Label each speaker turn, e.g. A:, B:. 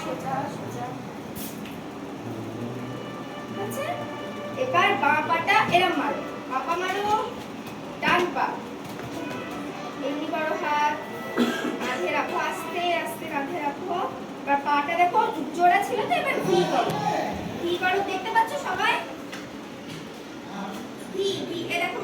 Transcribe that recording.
A: সোজা সোজা। আচ্ছা এবার বাঁ পাটা এরম মারো, বাপা মারো, ডান পা এমনি করো, হাত কাঁধে রাখো, আস্তে আস্তে কাঁধে রাখো। এবার পাটা দেখো জোড়া ছিল তো, এবার ভি করো, ভি করো, দেখতে পাচ্ছ সবাই? ভি ভি, এ দেখো